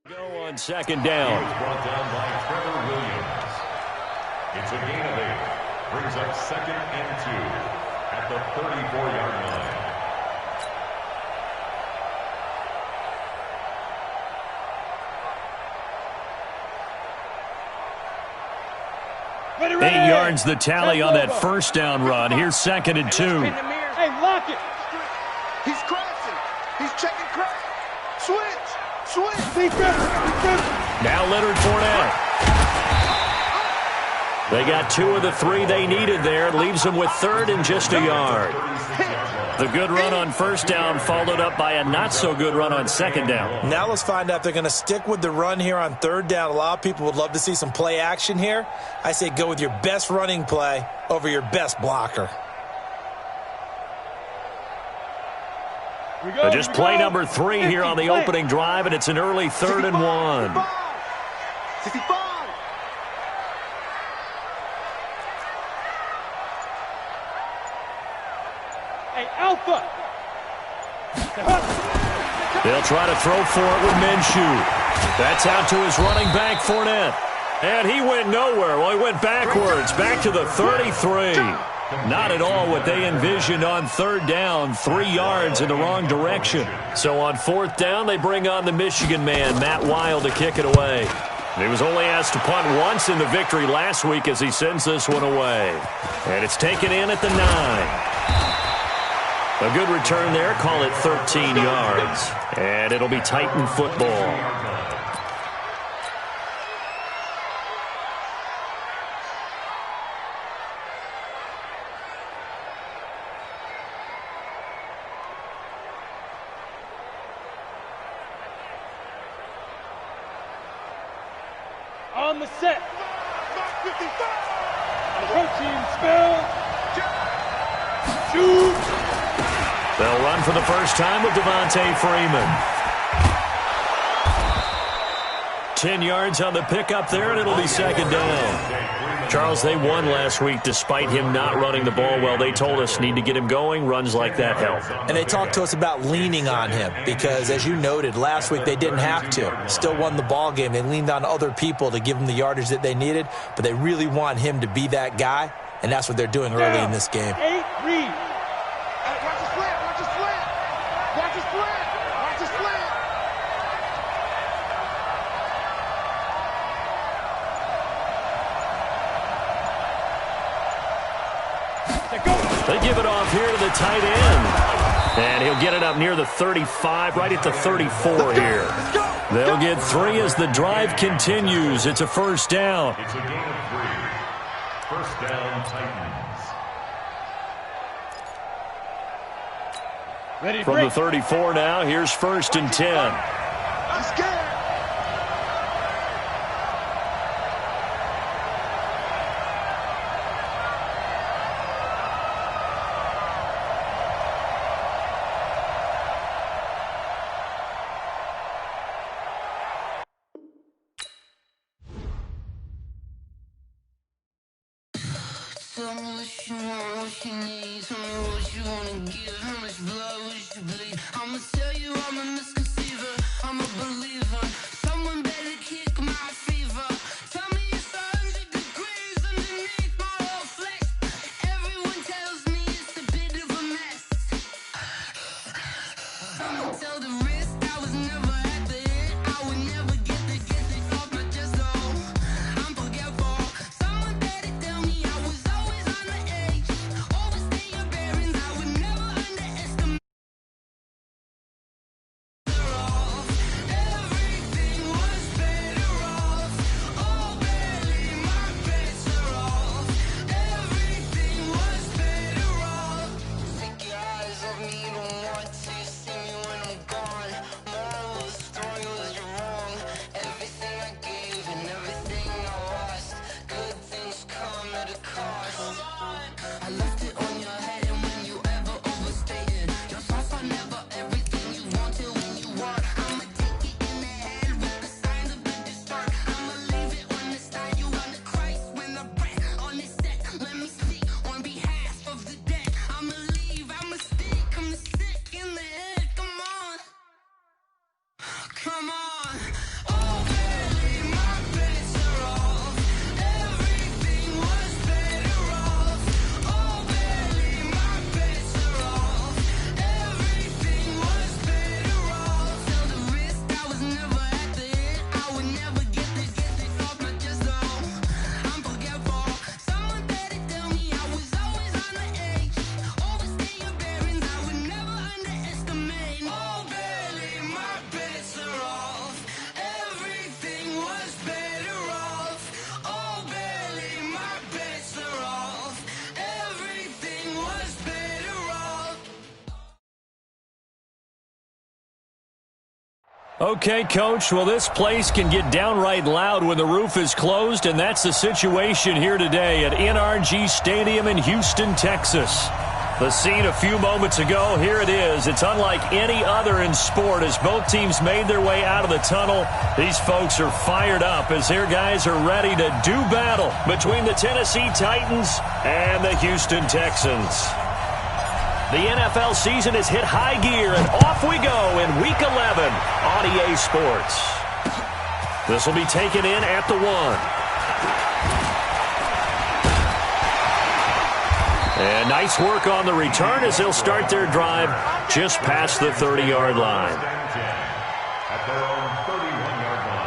Go on second down. He was brought down by Trevor Williams. It's a gain of 8. Brings up 2nd and 2 at the 34-yard line. Ready. 8 yards the tally on that first down run. Here's 2nd and 2. Hey, lock it. He's crashing. He's checking crash. Switch. Now Leonard Fournette. They got 2 of the 3 they needed there. Leaves them with 3rd and just a yard. The good run on first down followed up by a not-so-good run on second down. Now let's find out if they're going to stick with the run here on 3rd down. A lot of people would love to see some play action here. I say go with your best running play over your best blocker. Just play number 3 here on the opening drive, and it's an early 3rd and 1. Alpha. They'll try to throw for it with Minshew. That's out to his running back, Fournette. And he went nowhere. Well, he went backwards, back to the 33. Not at all what they envisioned on 3rd down, 3 yards in the wrong direction. So on 4th down, they bring on the Michigan man, Matt Wild, to kick it away. He was only asked to punt once in the victory last week as he sends this one away. And it's taken in at the 9. A good return there. Call it 13 yards. And it'll be Titan football. On the set. Approaching spell. Shoot. They'll run for the first time with Devontae Freeman. 10 yards on the pickup there, and it'll be 2nd down. Charles, they won last week despite him not running the ball well. They told us need to get him going. Runs like that help. And they talked to us about leaning on him because, as you noted, last week they didn't have to. Still won the ball game. They leaned on other people to give them the yardage that they needed, but they really want him to be that guy, and that's what they're doing early in this game. 8 read. They give it off here to the tight end. And he'll get it up near the 35, right at the 34 here. They'll get 3 as the drive continues. It's a first down. It's a gain of 3. First down, Titans. Ready, From the 34 now, here's 1st and 10. Let's go. Tell me what you want, what you need. Tell me what you wanna give. How much blood would you bleed? I'ma tell you I'm a misconceiver. I'm a believer. Someone better kick my fever. Tell me it's 100 degrees underneath my whole flesh. Everyone tells me it's a bit of a mess. Someone tell the risk I was never at the end. I would never get the off my chest. Oh, I'm forgetful. Someone better tell me I was always on the edge. Overstay your bearings. I would never underestimate. Everything Okay, Coach, well, this place can get downright loud when the roof is closed, and that's the situation here today at NRG Stadium in Houston, Texas. The scene a few moments ago, here it is. It's unlike any other in sport as both teams made their way out of the tunnel. These folks are fired up as their guys are ready to do battle between the Tennessee Titans and the Houston Texans. The NFL season has hit high gear, and off we go in Week 11 on EA Sports. This will be taken in at the 1. And nice work on the return as they'll start their drive just past the 30-yard line. At their own 31-yard line.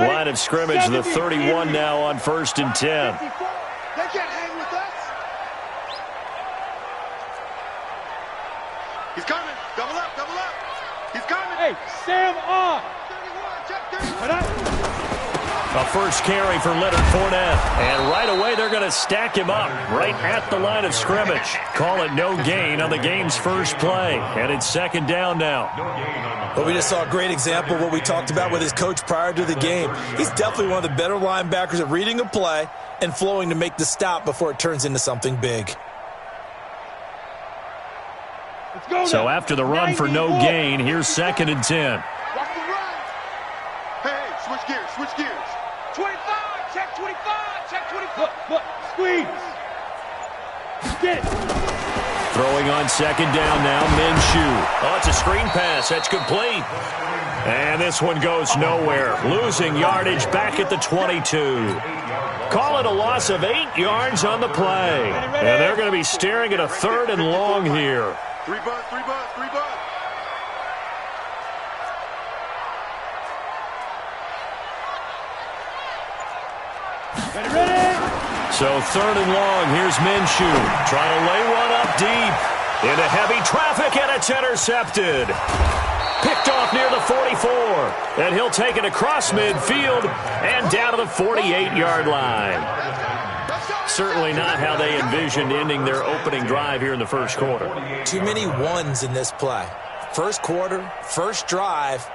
Line of scrimmage, the 31 now on 1st and 10. They can't hang with us. He's coming. Double up, double up. He's coming. Hey, Sam on. 31, check 31. A first carry for Leonard Fournette. And right away, they're going to stack him up right at the line of scrimmage. Call it no gain on the game's first play. And it's 2nd down now. But we just saw a great example of what we talked about with his coach prior to the game. He's definitely one of the better linebackers at reading a play and flowing to make the stop before it turns into something big. So after the run for no gain, here's 2nd and 10. Watch the run. Hey, switch gears, switch gears. 25, check 25, check 25. Look, squeeze. Get it. Throwing on 2nd down now, Minshew. Oh, it's a screen pass. That's complete. And this one goes nowhere. Losing yardage back at the 22. Call it a loss of 8 yards on the play. And they're going to be staring at a 3rd and long here. 3 bud, 3 bud, 3 bud. Ready? So 3rd and long, here's Minshew. Trying to lay one up deep. Into heavy traffic, and it's intercepted. Picked off near the 44. And he'll take it across midfield and down to the 48-yard line. Certainly not how they envisioned ending their opening drive here in the first quarter. Too many ones in this play. First quarter, first drive,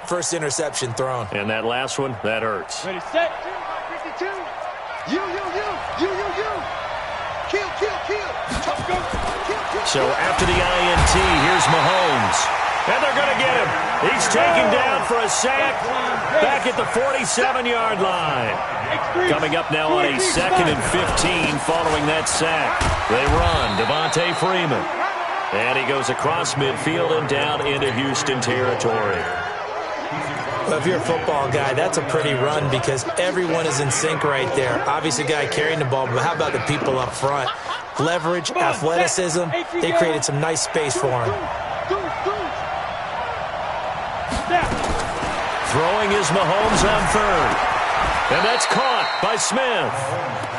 first interception thrown. And that last one, that hurts. Ready, set. 52. You. Kill. Let's go. Kill. So after the INT, here's Mahomes. And they're going to get him. He's taken down for a sack back at the 47-yard line. Coming up now on a 2nd and 15 following that sack. They run Devontae Freeman. And he goes across midfield and down into Houston territory. Well, if you're a football guy, that's a pretty run because everyone is in sync right there. Obviously, the guy carrying the ball, but how about the people up front? Leverage, athleticism, they created some nice space for him. Throwing is Mahomes on 3rd. And that's caught by Smith.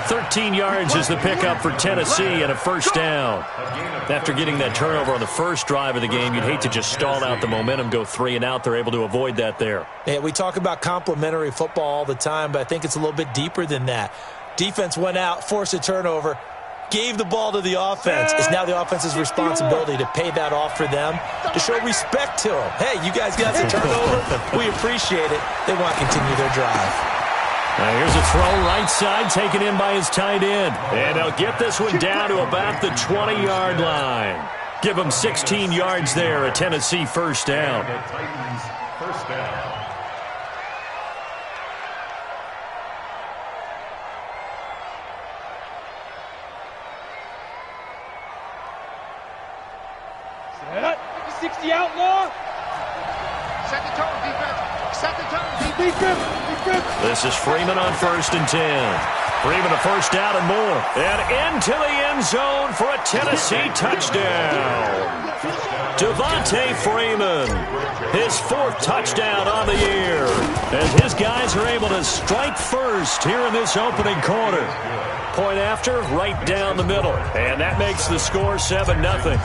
13 yards is the pickup for Tennessee and a first down. After getting that turnover on the first drive of the game, you'd hate to just stall out the momentum, go 3 and out. They're able to avoid that there. Yeah, we talk about complementary football all the time, but I think it's a little bit deeper than that. Defense went out, forced a turnover, gave the ball to the offense. It's now the offense's responsibility to pay that off for them, to show respect to them. Hey, you guys got the turnover. We appreciate it. They want to continue their drive. Now here's a throw right side taken in by his tight end. And they'll get this one down to about the 20-yard line. Give them 16 yards there, a Tennessee first down. The Titans first down. Set up. 60 outlaw. Set the tone, defense. Set the tone, Defense. This is Freeman on 1st and 10. Freeman a first down and more. And into the end zone for a Tennessee touchdown. Devontae Freeman, his 4th touchdown on the year. As his guys are able to strike first here in this opening quarter. Point after, right down the middle. And that makes the score 7-0.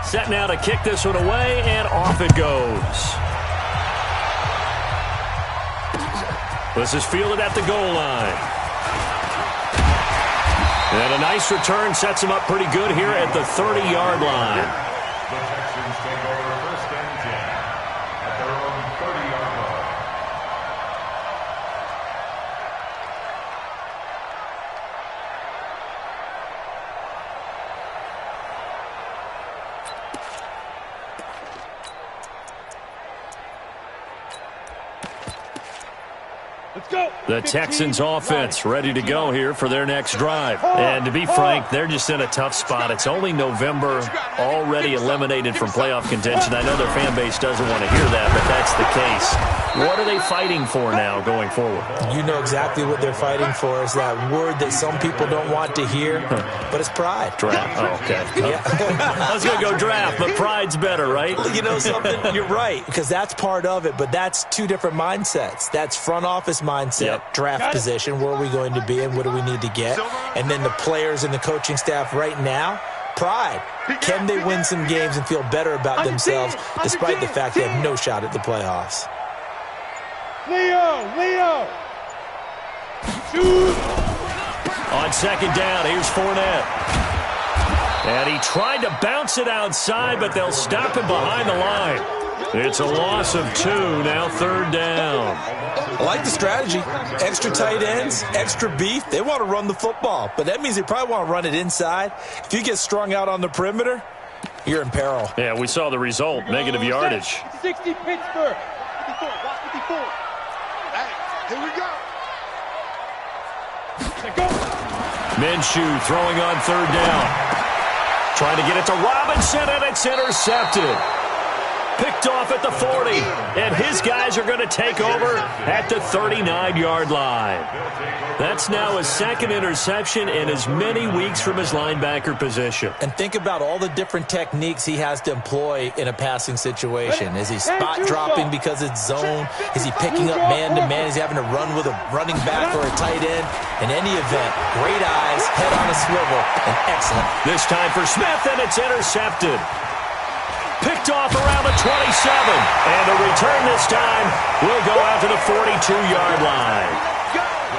Set now to kick this one away, and off it goes. This is fielded at the goal line. And a nice return sets him up pretty good here at the 30-yard line. The Texans take over first and 10 at their own 30-yard line. Let's go. The Texans offense ready to go here for their next drive. And to be frank, they're just in a tough spot. It's only November, already eliminated from playoff contention. I know their fan base doesn't want to hear that, but that's the case. What are they fighting for now going forward? You know exactly what they're fighting for. Is that word that some people don't want to hear, but it's pride. Draft. Oh, okay. Yeah. I was going to go draft, but pride's better, right? You know something? You're right, because that's part of it, but that's two different mindsets. That's front office mindset, draft position, where are we going to be and what do we need to get? And then the players and the coaching staff right now, pride. Can they win some games and feel better about themselves despite the fact they have no shot at the playoffs? Leo! Shoot! On second down, here's Fournette. And he tried to bounce it outside, but they'll stop him behind the line. It's a loss of 2, now third down. I like the strategy. Extra tight ends, extra beef. They want to run the football, but that means they probably want to run it inside. If you get strung out on the perimeter, you're in peril. Yeah, we saw the result, negative yardage. 60 Pittsburgh. 54, watch 54. Hey, here we go. Go. Minshew throwing on third down. Trying to get it to Robinson, and it's intercepted. Picked off at the 40, and his guys are going to take over at the 39-yard line. That's now his second interception in as many weeks from his linebacker position. And think about all the different techniques he has to employ in a passing situation. Is he spot dropping because it's zone? Is he picking up man-to-man? Is he having to run with a running back or a tight end? In any event, great eyes, head on a swivel, and excellent. This time for Smith, and it's intercepted. Picked off around the 27. And the return this time will go out to the 42-yard line.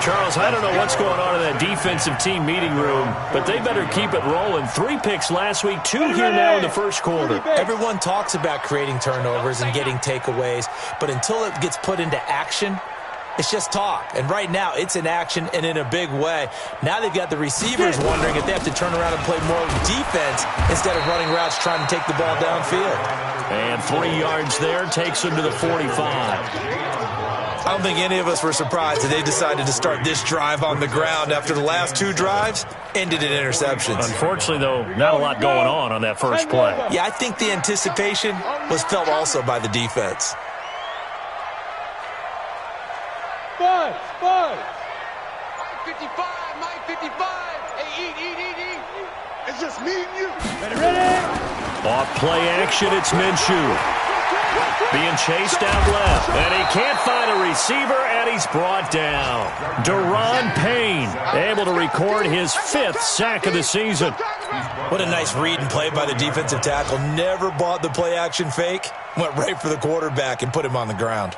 Charles, I don't know what's going on in that defensive team meeting room, but they better keep it rolling. 3 picks last week, 2 here now in the first quarter. Everyone talks about creating turnovers and getting takeaways, but until it gets put into action, it's just talk. And right now, it's in action and in a big way. Now they've got the receivers wondering if they have to turn around and play more defense instead of running routes trying to take the ball downfield. And 3 yards there takes them to the 45. I don't think any of us were surprised that they decided to start this drive on the ground after the last 2 drives ended in interceptions. Unfortunately, though, not a lot going on that first play. Yeah, I think the anticipation was felt also by the defense. Buzz! 55, Mike 55. Hey, eat. It's just me and you. Ready? Off play action, it's Minshew. Being chased out left, and he can't find a receiver, and he's brought down. Deron Payne able to record his 5th sack of the season. What a nice read and play by the defensive tackle. Never bought the play action fake. Went right for the quarterback and put him on the ground.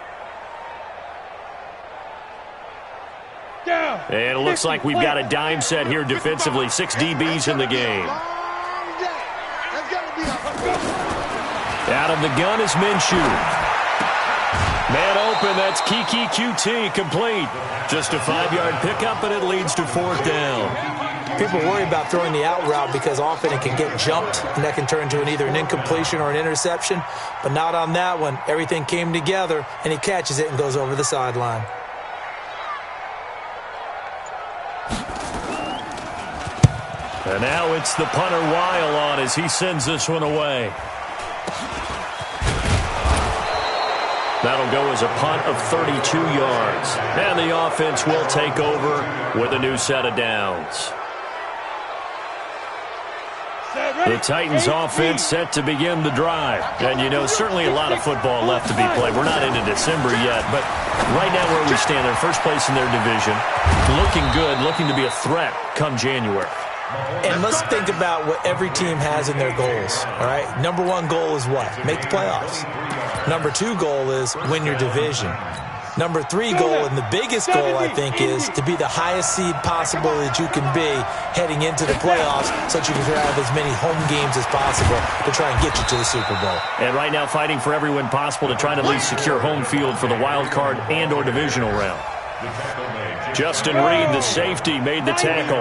Down. And it looks like we've got a dime set here defensively. 6 DBs in the game. Out of the gun is Minshew. Man open, that's Kiki QT, complete. Just a 5-yard pickup, and it leads to 4th down. People worry about throwing the out route because often it can get jumped, and that can turn into either an incompletion or an interception. But not on that one. Everything came together, and he catches it and goes over the sideline. And now it's the punter Weil on as he sends this one away. That'll go as a punt of 32 yards. And the offense will take over with a new set of downs. The Titans offense set to begin the drive. And, you know, certainly a lot of football left to be played. We're not into December yet, but right now where we stand, they're first place in their division. Looking good, looking to be a threat come January. And let's think about what every team has in their goals, all right? Number 1 goal is what? Make the playoffs. Number 2 goal is win your division. Number 3 goal, and the biggest goal, I think, is to be the highest seed possible that you can be heading into the playoffs so that you can have as many home games as possible to try and get you to the Super Bowl. And right now fighting for every win possible to try to at least secure home field for the wild card and or divisional round. Justin Reed, the safety, made the tackle.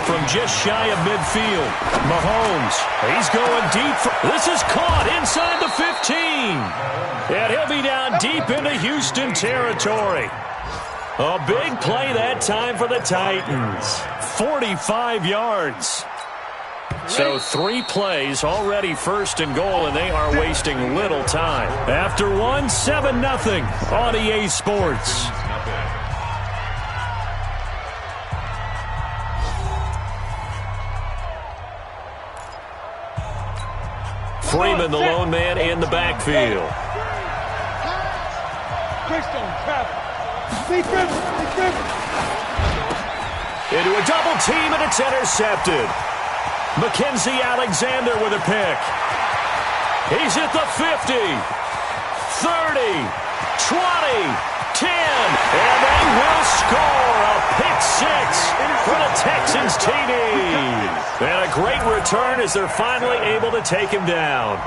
From just shy of midfield, Mahomes, he's going deep. This is caught inside the 15. And he'll be down deep into Houston territory. A big play that time for the Titans. 45 yards. So 3 plays, already first and goal, and they are wasting little time. After one, 7-0 on EA Sports. Freeman, the lone man, in the backfield. Into a double team, and it's intercepted. Mackenzie Alexander with a pick. He's at the 50, 30, 20, 10, and they will score a pick 6 for the Texans TD. And a great return as they're finally able to take him down.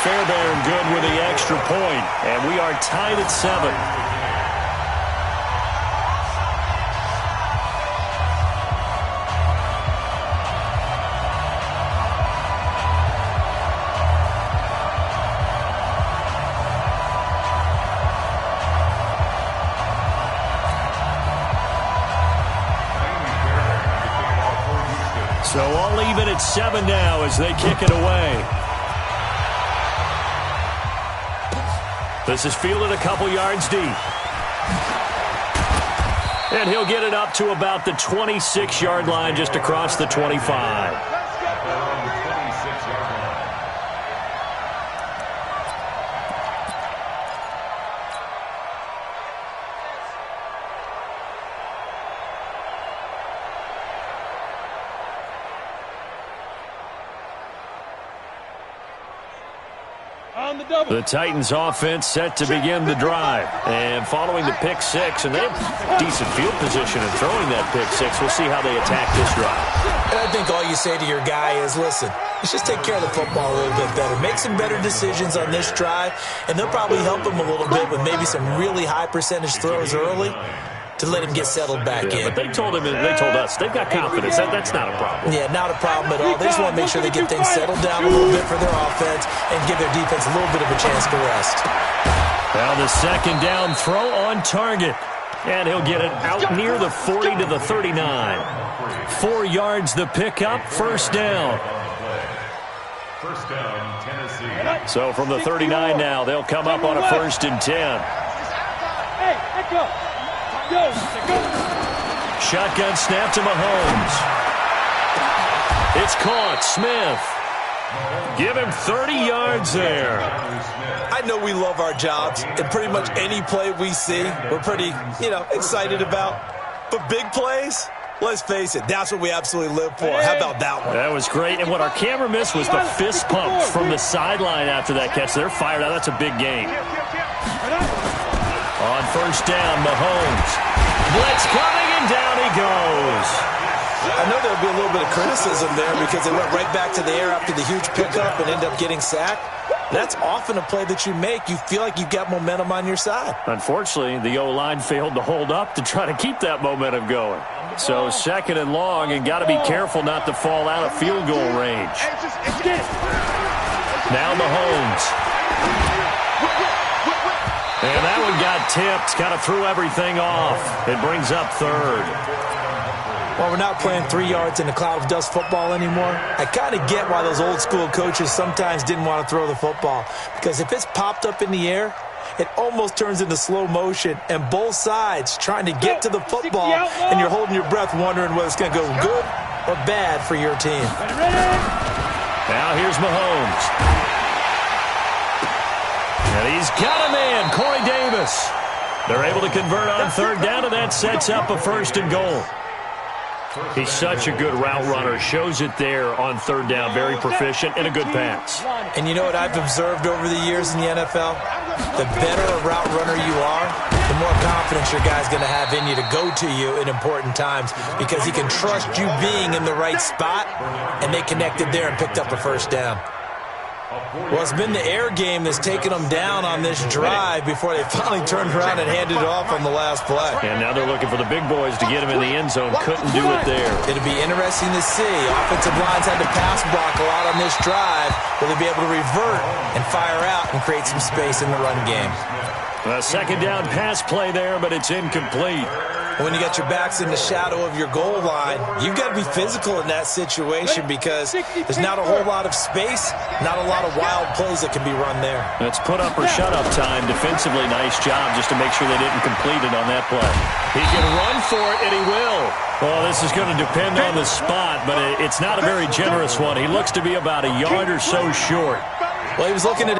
Fairbairn good with the extra point, and we are tied at 7. So all even at 7 now as they kick it away. This is fielded a couple yards deep. And he'll get it up to about the 26-yard line, just across the 25. The Titans offense set to begin the drive. And following the pick 6, and they have decent field position in throwing that pick 6. We'll see how they attack this drive. And I think all you say to your guy is, listen, let's just take care of the football a little bit better. Make some better decisions on this drive, and they'll probably help him a little bit with maybe some really high percentage throws early to let him get settled back in. But they told us they've got confidence. That's not a problem. Yeah, not a problem at all. They just want to make sure they get things settled down a little bit for their offense and give their defense a little bit of a chance to rest. Now the second down throw on target. And he'll get it out near the 40 to the 39. 4 yards the pickup, first down. First down, Tennessee. So from the 39 now, they'll come up on a 1st and 10. Hey, echo. Go. Shotgun snap to Mahomes. It's caught. Smith. Give him 30 yards there. I know we love our jobs, and pretty much any play we see, we're pretty, excited about. But big plays, let's face it, that's what we absolutely live for. How about that one? That was great. And what our camera missed was the fist pump from the sideline after that catch. They're fired out. That's a big game. On first down, Mahomes. Blitz coming, and down he goes. I know there'll be a little bit of criticism there because they went right back to the air after the huge pickup and end up getting sacked. That's often a play that you make. You feel like you've got momentum on your side. Unfortunately, the O-line failed to hold up to try to keep that momentum going. So second and long, and got to be careful not to fall out of field goal range. Now Mahomes. And that one got tipped, kind of threw everything off. It brings up 3rd. Well, we're not playing 3 yards in a cloud of dust football anymore. I kind of get why those old school coaches sometimes didn't want to throw the football. Because if it's popped up in the air, it almost turns into slow motion. And both sides trying to get to the football, and you're holding your breath wondering whether it's going to go good or bad for your team. Now here's Mahomes. And he's got a man, Corey Davis. They're able to convert on 3rd down, and that sets up a 1st and goal. He's such a good route runner. Shows it there on third down. Very proficient and a good pass. And you know what I've observed over the years in the NFL? The better a route runner you are, the more confidence your guy's going to have in you to go to you in important times because he can trust you being in the right spot, and they connected there and picked up a first down. Well, it's been the air game that's taken them down on this drive before they finally turned around and handed it off on the last play. And now they're looking for the big boys to get him in the end zone. Couldn't do it there. It'll be interesting to see. Offensive lines had to pass block a lot on this drive. Will they be able to revert and fire out and create some space in the run game? A second down pass play there, but it's incomplete. When you got your backs in the shadow of your goal line, you've got to be physical in that situation because there's not a whole lot of space, not a lot of wild plays that can be run there. That's put up or shut up time. Defensively, nice job just to make sure they didn't complete it on that play. He can run for it, and he will. Well, this is going to depend on the spot, but it's not a very generous one. He looks to be about a yard or so short. Well, he was looking at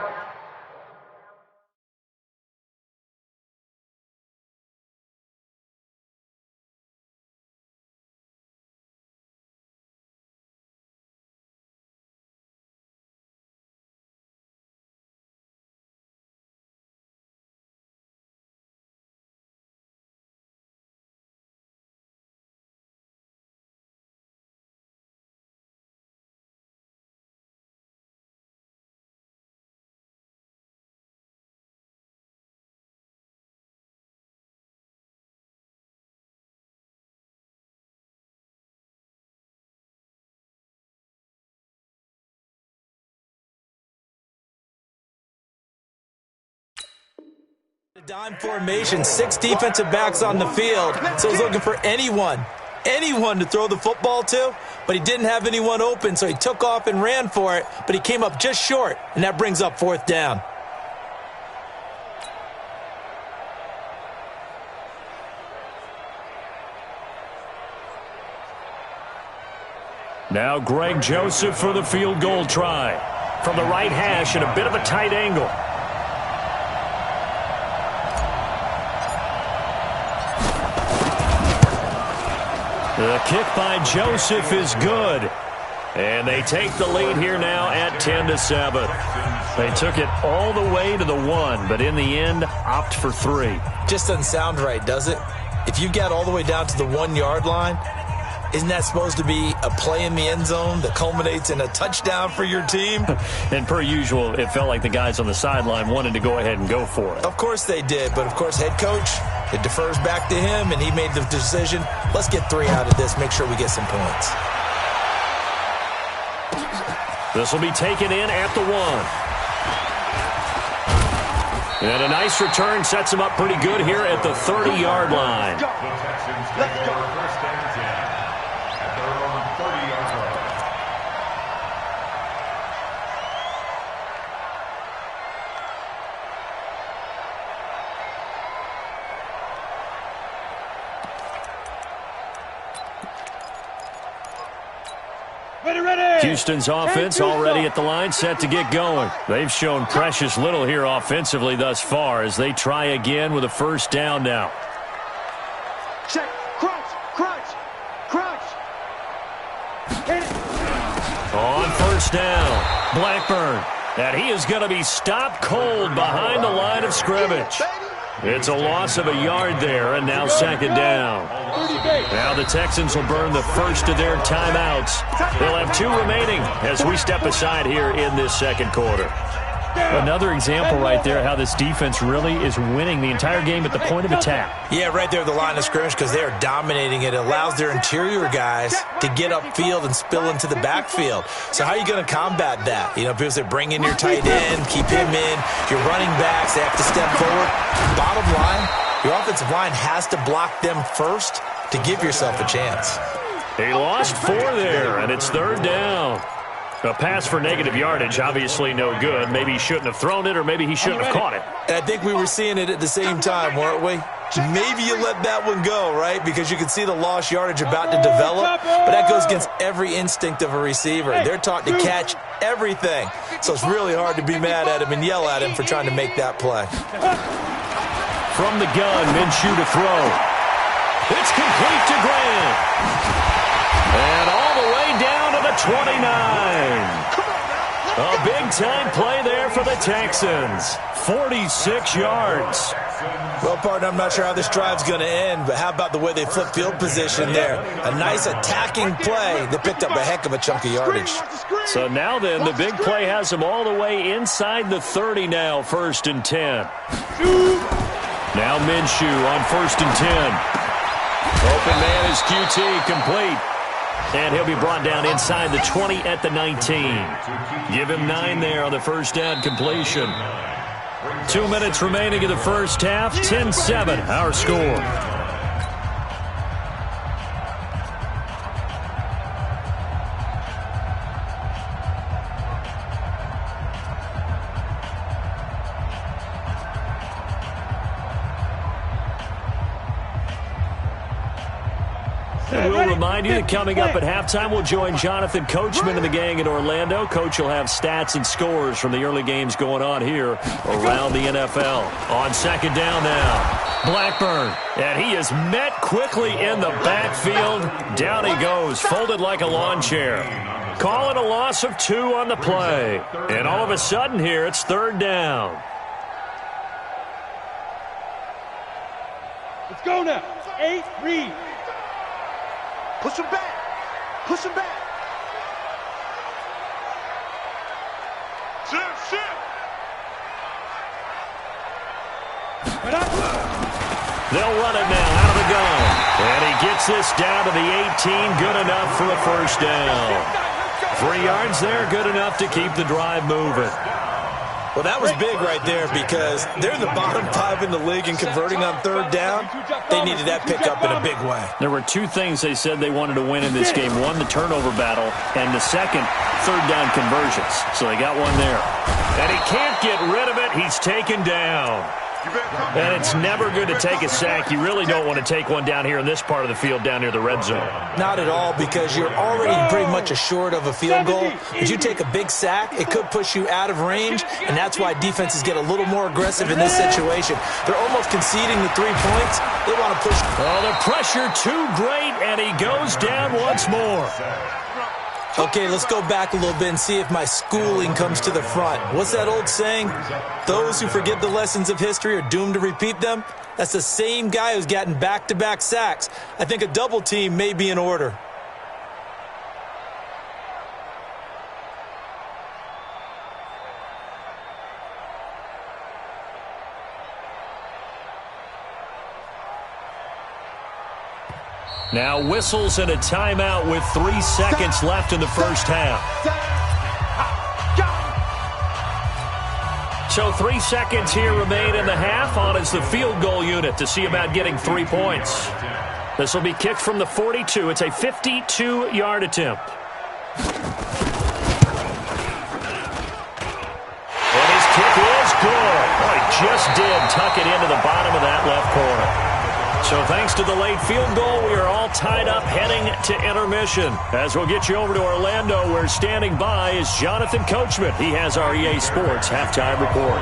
dime formation, 6 defensive backs on the field, so he's looking for anyone to throw the football to, but he didn't have anyone open, so he took off and ran for it, but he came up just short, and that brings up fourth down. Now Greg Joseph for the field goal try. From the right hash at a bit of a tight angle. The kick by Joseph is good. And they take the lead here now at 10-7. They took it all the way to the 1, but in the end, opt for 3. Just doesn't sound right, does it? If you get all the way down to the 1-yard line, isn't that supposed to be a play in the end zone that culminates in a touchdown for your team? And per usual, it felt like the guys on the sideline wanted to go ahead and go for it. Of course they did, but of course head coach, it defers back to him, and he made the decision, let's get 3 out of this, make sure we get some points. This will be taken in at the 1. And a nice return sets him up pretty good here at the 30-yard line. Let's go. First and 10 at their own 30-yard line. Houston's offense already at the line, set to get going. They've shown precious little here offensively thus far as they try again with a first down now. Check. Crunch. Crunch. Crunch. On first down, Blackburn. And he is going to be stopped cold behind the line of scrimmage. It's a loss of a yard there, and now second down. Now the Texans will burn the first of their timeouts. They'll have 2 remaining as we step aside here in this second quarter. Another example right there how this defense really is winning the entire game at the point of attack. Yeah, right there at the line of scrimmage because they are dominating it. It allows their interior guys to get upfield and spill into the backfield. So how are you going to combat that? You know, people say bring in your tight end, keep him in. Your running backs, they have to step forward. Bottom line, your offensive line has to block them first to give yourself a chance. He lost 4 there, and it's third down. A pass for negative yardage, obviously no good. Maybe he shouldn't have thrown it, or maybe he shouldn't have caught it. And I think we were seeing it at the same time, weren't we? Maybe you let that one go, right? Because you can see the lost yardage about to develop. But that goes against every instinct of a receiver. They're taught to catch everything. So it's really hard to be mad at him and yell at him for trying to make that play. From the gun, Minshew to throw. It's complete to Grant. And all the way down to the 29. A big-time play there for the Texans. 46 yards. Well, partner, I'm not sure how this drive's going to end, but how about the way they flip field position there? A nice attacking play that picked up a heck of a chunk of yardage. So now then, the big play has them all the way inside the 30 now, 1st and 10. Now Minshew on 1st and 10. Open man is QT, complete. And he'll be brought down inside the 20 at the 19. Give him 9 there on the first down completion. 2 minutes remaining in the first half. 10-7, our score. And we'll remind you that coming up at halftime, we'll join Jonathan Coachman and the gang in Orlando. Coach will have stats and scores from the early games going on here around the NFL. On second down now, Blackburn. And he is met quickly in the backfield. Down he goes, folded like a lawn chair. Call it a loss of 2 on the play. And all of a sudden here, it's 3rd down. Let's go now. 8, read. Push him back. Push him back. Shit. They'll run it now out of the gun. And he gets this down to the 18. Good enough for a first down. 3 yards there, good enough to keep the drive moving. Well, that was big right there because they're the bottom 5 in the league in converting on 3rd down. They needed that pickup in a big way. There were 2 things they said they wanted to win in this game. One, the turnover battle, and the second, 3rd down conversions. So they got one there. And he can't get rid of it. He's taken down. And it's never good to take a sack. You really don't want to take one down here in this part of the field down near the red zone. Not at all, because you're already pretty much assured of a field goal. If you take a big sack, it could push you out of range, and that's why defenses get a little more aggressive in this situation. They're almost conceding the 3 points. They want to push. Oh, the pressure too great, and he goes down once more. Okay, let's go back a little bit and see if my schooling comes to the front. What's that old saying? Those who forget the lessons of history are doomed to repeat them. That's the same guy who's gotten back-to-back sacks. I think a double team may be in order. Now whistles and a timeout with 3 seconds left in the first half. So 3 seconds here remain in the half. On is the field goal unit to see about getting 3 points. This will be kicked from the 42. It's a 52-yard attempt. And his kick is good. Oh, he just did tuck it into the bottom of that left corner. So thanks to the late field goal, we are all tied up heading to intermission. As we'll get you over to Orlando, where standing by is Jonathan Coachman. He has our EA Sports halftime report.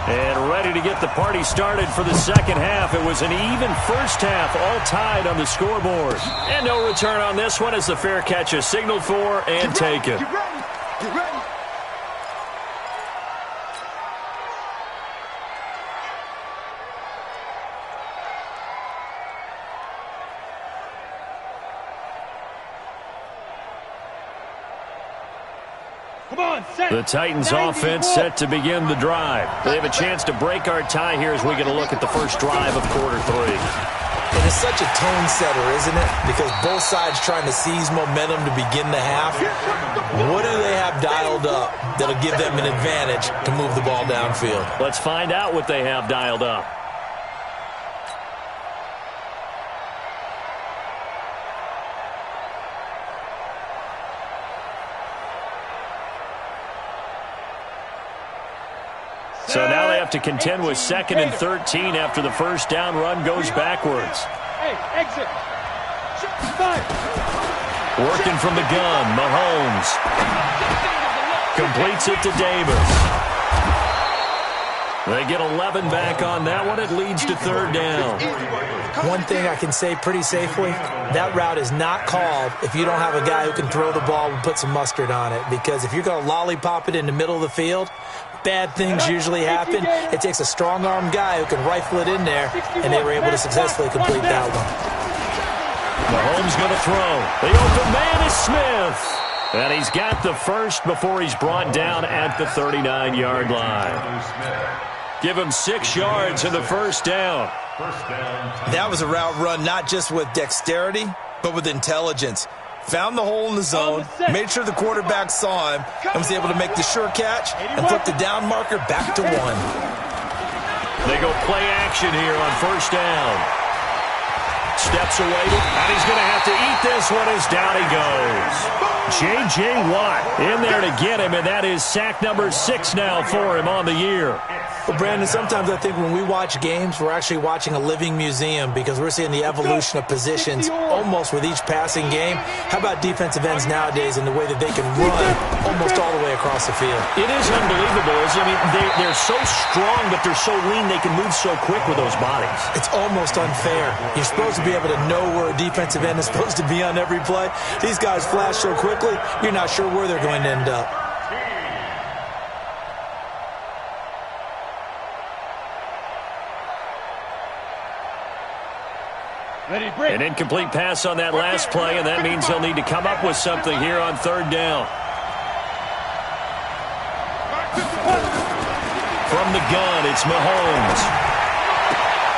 And ready to get the party started for the second half. It was an even first half, all tied on the scoreboard. And no return on this one as the fair catch is signaled for and taken. Get ready. Get ready. The Titans offense set to begin the drive. They have a chance to break our tie here as we get a look at the first drive of quarter 3. And it's such a tone setter, isn't it? Because both sides trying to seize momentum to begin the half. What do they have dialed up that'll give them an advantage to move the ball downfield? Let's find out what they have dialed up. So now they have to contend with 2nd and 13 after the first down run goes backwards. Hey, exit. Working from the gun, Mahomes. Completes it to Davis. They get 11 back on that one. It leads to third down. One thing I can say pretty safely, that route is not called if you don't have a guy who can throw the ball and put some mustard on it. Because if you're going to lollipop it in the middle of the field, bad things usually happen. It takes a strong-arm guy who can rifle it in there, and they were able to successfully complete that one. Mahomes going to throw. The open man is Smith. And he's got the first before he's brought down at the 39-yard line. Give him 6 yards in the first down. That was a route run not just with dexterity, but with intelligence. Found the hole in the zone, made sure the quarterback saw him, and was able to make the sure catch and flip the down marker back to 1. They go play action here on first down. Steps away, and he's going to have to eat this one as down he goes. J.J. Watt in there to get him, and that is sack number 6 now for him on the year. Well, Brandon, sometimes I think when we watch games, we're actually watching a living museum because we're seeing the evolution of positions almost with each passing game. How about defensive ends nowadays and the way that they can run almost all the way across the field? It is unbelievable. I mean, they're so strong, but they're so lean they can move so quick with those bodies. It's almost unfair. You're supposed to be able to know where a defensive end is supposed to be on every play. These guys flash so quickly, you're not sure where they're going to end up. An incomplete pass on that last play, and that means they'll need to come up with something here on third down. From the gun, it's Mahomes.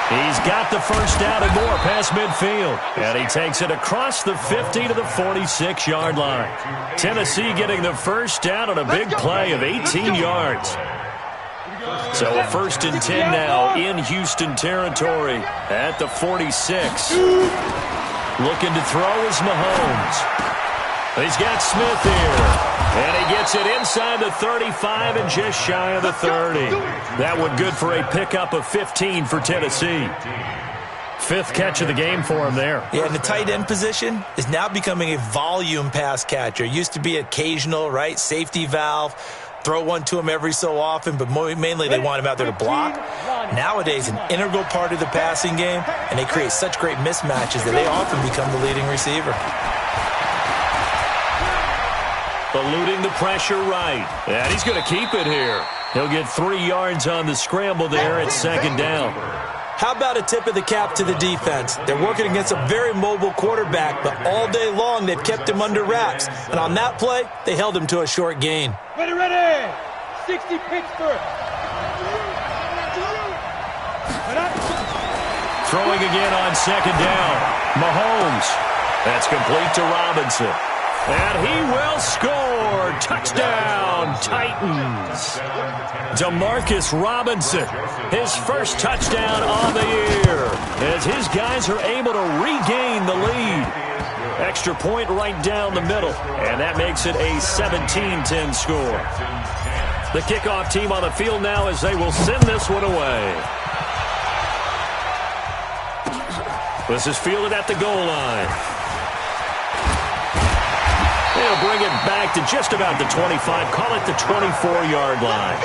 He's got the first down and more past midfield. And he takes it across the 50 to the 46-yard line. Tennessee getting the first down on a big play of 18 yards. So a 1st and 10 now in Houston territory at the 46. Looking to throw is Mahomes. He's got Smith here. And he gets it inside the 35 and just shy of the 30. That one good for a pickup of 15 for Tennessee. 5th catch of the game for him there. Yeah, and the tight end position is now becoming a volume pass catcher. Used to be occasional, right? Safety valve. Throw one to him every so often, but mainly they want him out there to block. Nowadays, an integral part of the passing game, and they create such great mismatches that they often become the leading receiver. Eluding the pressure right. And he's going to keep it here. He'll get 3 yards on the scramble there at 2nd down. How about a tip of the cap to the defense? They're working against a very mobile quarterback, but all day long they've kept him under wraps. And on that play, they held him to a short gain. Ready! 60 Pittsburgh. Throwing again on 2nd down. Mahomes. That's complete to Robinson. And he will score. Touchdown, Titans. Demarcus Robinson, his first touchdown on the year, as his guys are able to regain the lead. Extra point right down the middle, and that makes it a 17-10 score. The kickoff team on the field now as they will send this one away. This is fielded at the goal line. They'll bring it back to just about the 25. Call it the 24-yard line.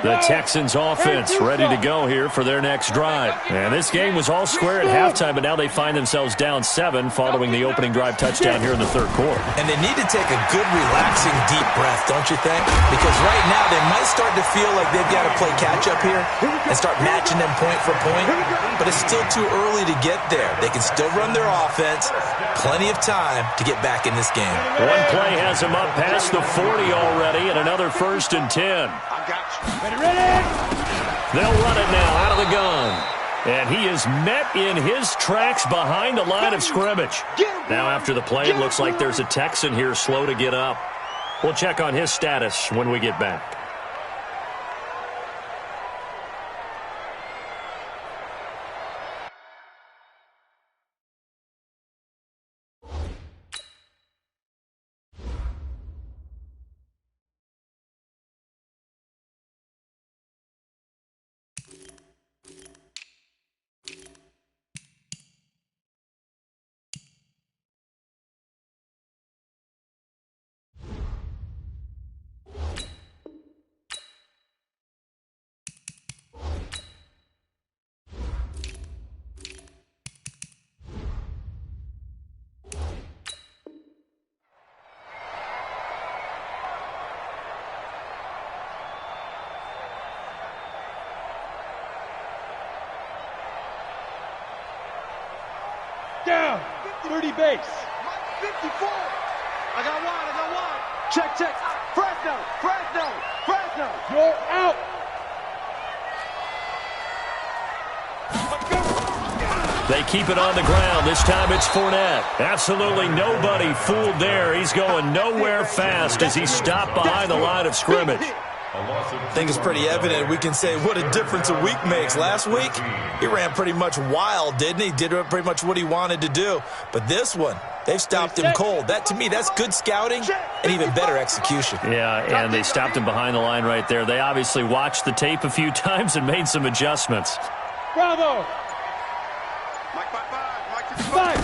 The Texans offense ready to go here for their next drive. And this game was all square at halftime, but now they find themselves down 7 following the opening drive touchdown here in the 3rd quarter. And they need to take a good, relaxing, deep breath, don't you think? Because right now they might start to feel like they've got to play catch-up here and start matching them point for point. But it's still too early to get there. They can still run their offense. Plenty of time to get back in this game. One play has them up past the 40 already, and another 1st and 10. They'll run it now out of the gun. And he is met in his tracks behind the line of scrimmage. Now after the play, it looks like there's a Texan here slow to get up. We'll check on his status when we get back. Down. 30 base. 54. I got one. Check. Fresno. You're out. They keep it on the ground. This time it's Fournette. Absolutely nobody fooled there. He's going nowhere fast as he's stopped behind the line of scrimmage. I think it's pretty evident. We can say what a difference a week makes. Last week, he ran pretty much wild, didn't he? Did pretty much what he wanted to do. But this one, they've stopped him cold. That, to me, that's good scouting and even better execution. Yeah, and they stopped him behind the line right there. They obviously watched the tape a few times and made some adjustments. Bravo. Five.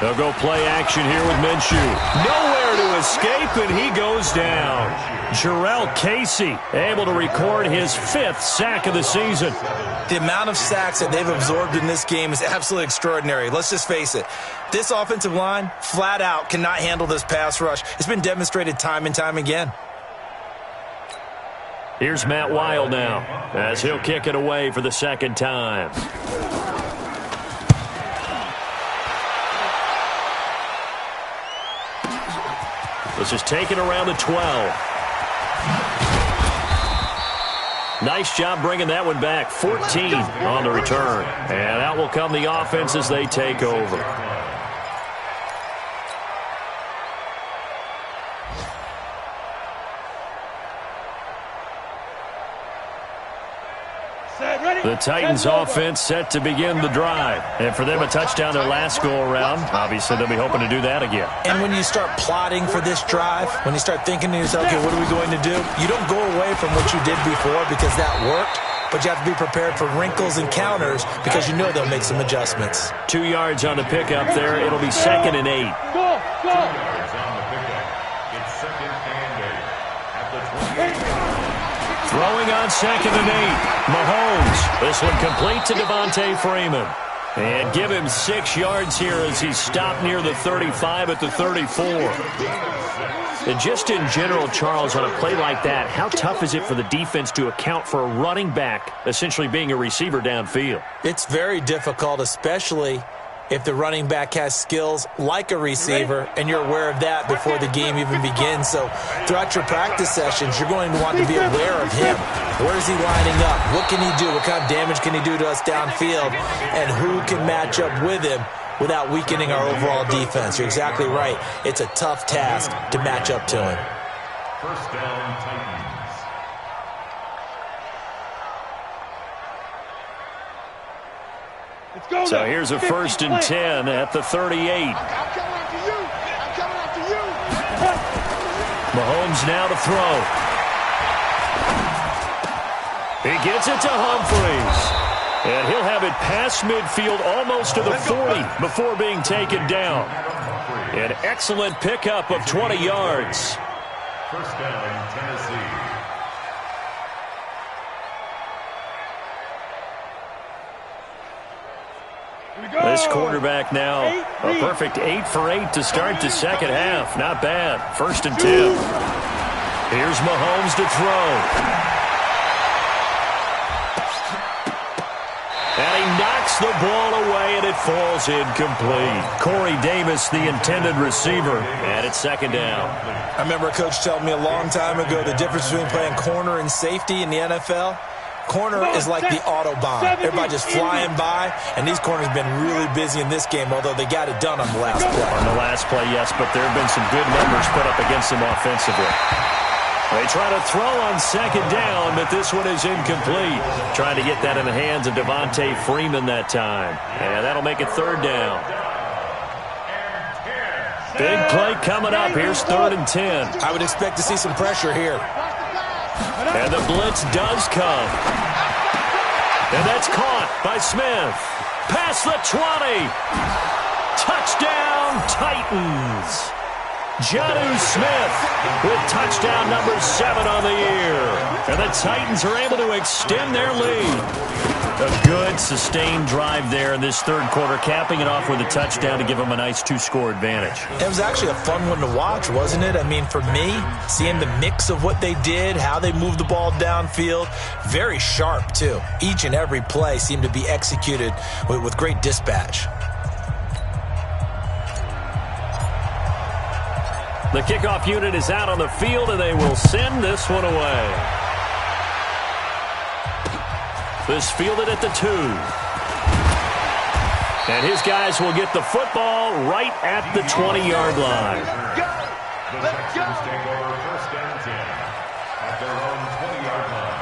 They'll go play action here with Minshew. Nowhere to escape, and he goes down. Jarrell Casey able to record his 5th sack of the season. The amount of sacks that they've absorbed in this game is absolutely extraordinary. Let's just face it. This offensive line, flat out, cannot handle this pass rush. It's been demonstrated time and time again. Here's Matt Wild now, as he'll kick it away for the second time. This is taken around the 12. Nice job bringing that one back. 14 on the return. And out will come the offense as they take over. The Titans offense set to begin the drive. And for them, a touchdown their last go-around. Obviously, they'll be hoping to do that again. And when you start plotting for this drive, when you start thinking to yourself, okay, what are we going to do? You don't go away from what you did before because that worked, but you have to be prepared for wrinkles and counters because you know they'll make some adjustments. 2 yards on the pickup there. It'll be 2nd and 8. Go. 2 yards on the pickup. It's 2nd and 8 at the 28. Throwing on 2nd and 8. Mahomes. This one complete to Devontae Freeman. And give him 6 yards here as he's stopped near the 35 at the 34. And just in general, Charles, on a play like that, how tough is it for the defense to account for a running back essentially being a receiver downfield? It's very difficult, especially if the running back has skills like a receiver, and you're aware of that before the game even begins. So throughout your practice sessions, you're going to want to be aware of him. Where is he lining up? What can he do? What kind of damage can he do to us downfield? And who can match up with him without weakening our overall defense? You're exactly right. It's a tough task to match up to him. First down, Titans. So here's a 1st and 10 at the 38. I'm coming after you. Mahomes now to throw. He gets it to Humphries. And he'll have it past midfield almost to the 40 before being taken down. An excellent pickup of 20 yards. First down, Tennessee. This quarterback now, a perfect 8 for 8 to start the second half. Not bad. 1st and 10. Here's Mahomes to throw. And he knocks the ball away, and it falls incomplete. Corey Davis, the intended receiver, and it's 2nd down. I remember a coach telling me a long time ago the difference between playing corner and safety in the NFL. Corner is like the Autobahn. Everybody just flying by, and these corners have been really busy in this game, although they got it done on the last play. On the last play, yes, but there have been some good numbers put up against them offensively. They try to throw on 2nd down, but this one is incomplete. Trying to get that in the hands of Devontae Freeman that time. And that'll make it 3rd down. Big play coming up. Here's 3rd and 10. I would expect to see some pressure here. And the blitz does come. And that's caught by Smith. Past the 20. Touchdown, Titans. Jonnu Smith with touchdown number 7 on the year. And the Titans are able to extend their lead. A good, sustained drive there in this 3rd quarter, capping it off with a touchdown to give them a nice 2-score advantage. It was actually a fun one to watch, wasn't it? I mean, for me, seeing the mix of what they did, how they moved the ball downfield, very sharp, too. Each and every play seemed to be executed with great dispatch. The kickoff unit is out on the field, and they will send this one away. This fielded at the 2. And his guys will get the football right at the 20-yard line. The Texans take over first down 10 at their own 20-yard line.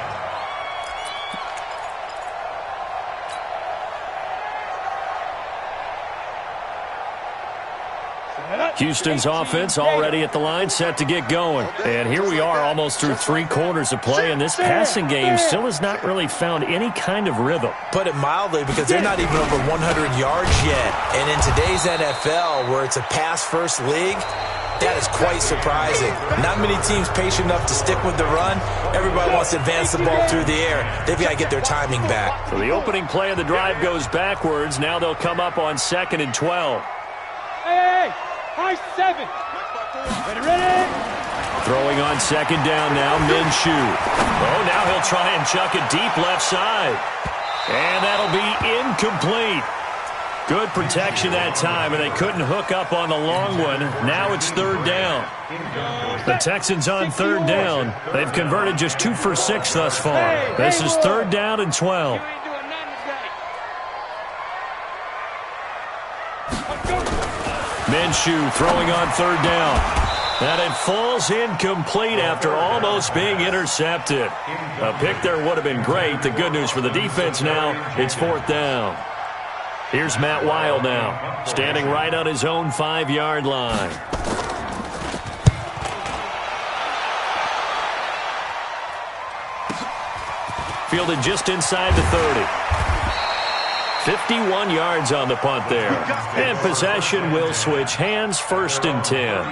Houston's offense already at the line, set to get going. And here we are almost through 3 quarters of play, and this passing game still has not really found any kind of rhythm. Put it mildly, because they're not even over 100 yards yet. And in today's NFL, where it's a pass-first league, that is quite surprising. Not many teams patient enough to stick with the run. Everybody wants to advance the ball through the air. They've got to get their timing back. So the opening play of the drive goes backwards. Now they'll come up on 2nd and 12. Hey! High 7. Ready? Throwing on 2nd down now, Minshew. Oh, now he'll try and chuck it deep left side. And that'll be incomplete. Good protection that time, and they couldn't hook up on the long one. Now it's 3rd down. The Texans on 3rd down. They've converted just 2 for 6 thus far. This is 3rd down and 12. Minshew throwing on 3rd down. And it falls incomplete after almost being intercepted. A pick there would have been great. The good news for the defense now, it's 4th down. Here's Matt Wild now, standing right on his own 5-yard line. Fielded just inside the 30. 51 yards on the punt there. And possession will switch hands, 1st and 10.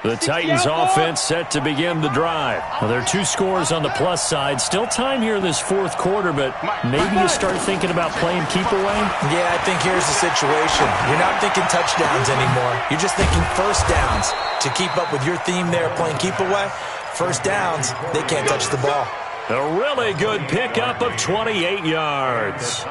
The Titans offense set to begin the drive. Well, there are 2 scores on the plus side. Still time here in this 4th quarter, but maybe you start thinking about playing keep away? Yeah, I think here's the situation. You're not thinking touchdowns anymore. You're just thinking first downs. To keep up with your theme there, playing keep away, first downs, they can't touch the ball. A really good pickup of 28 yards.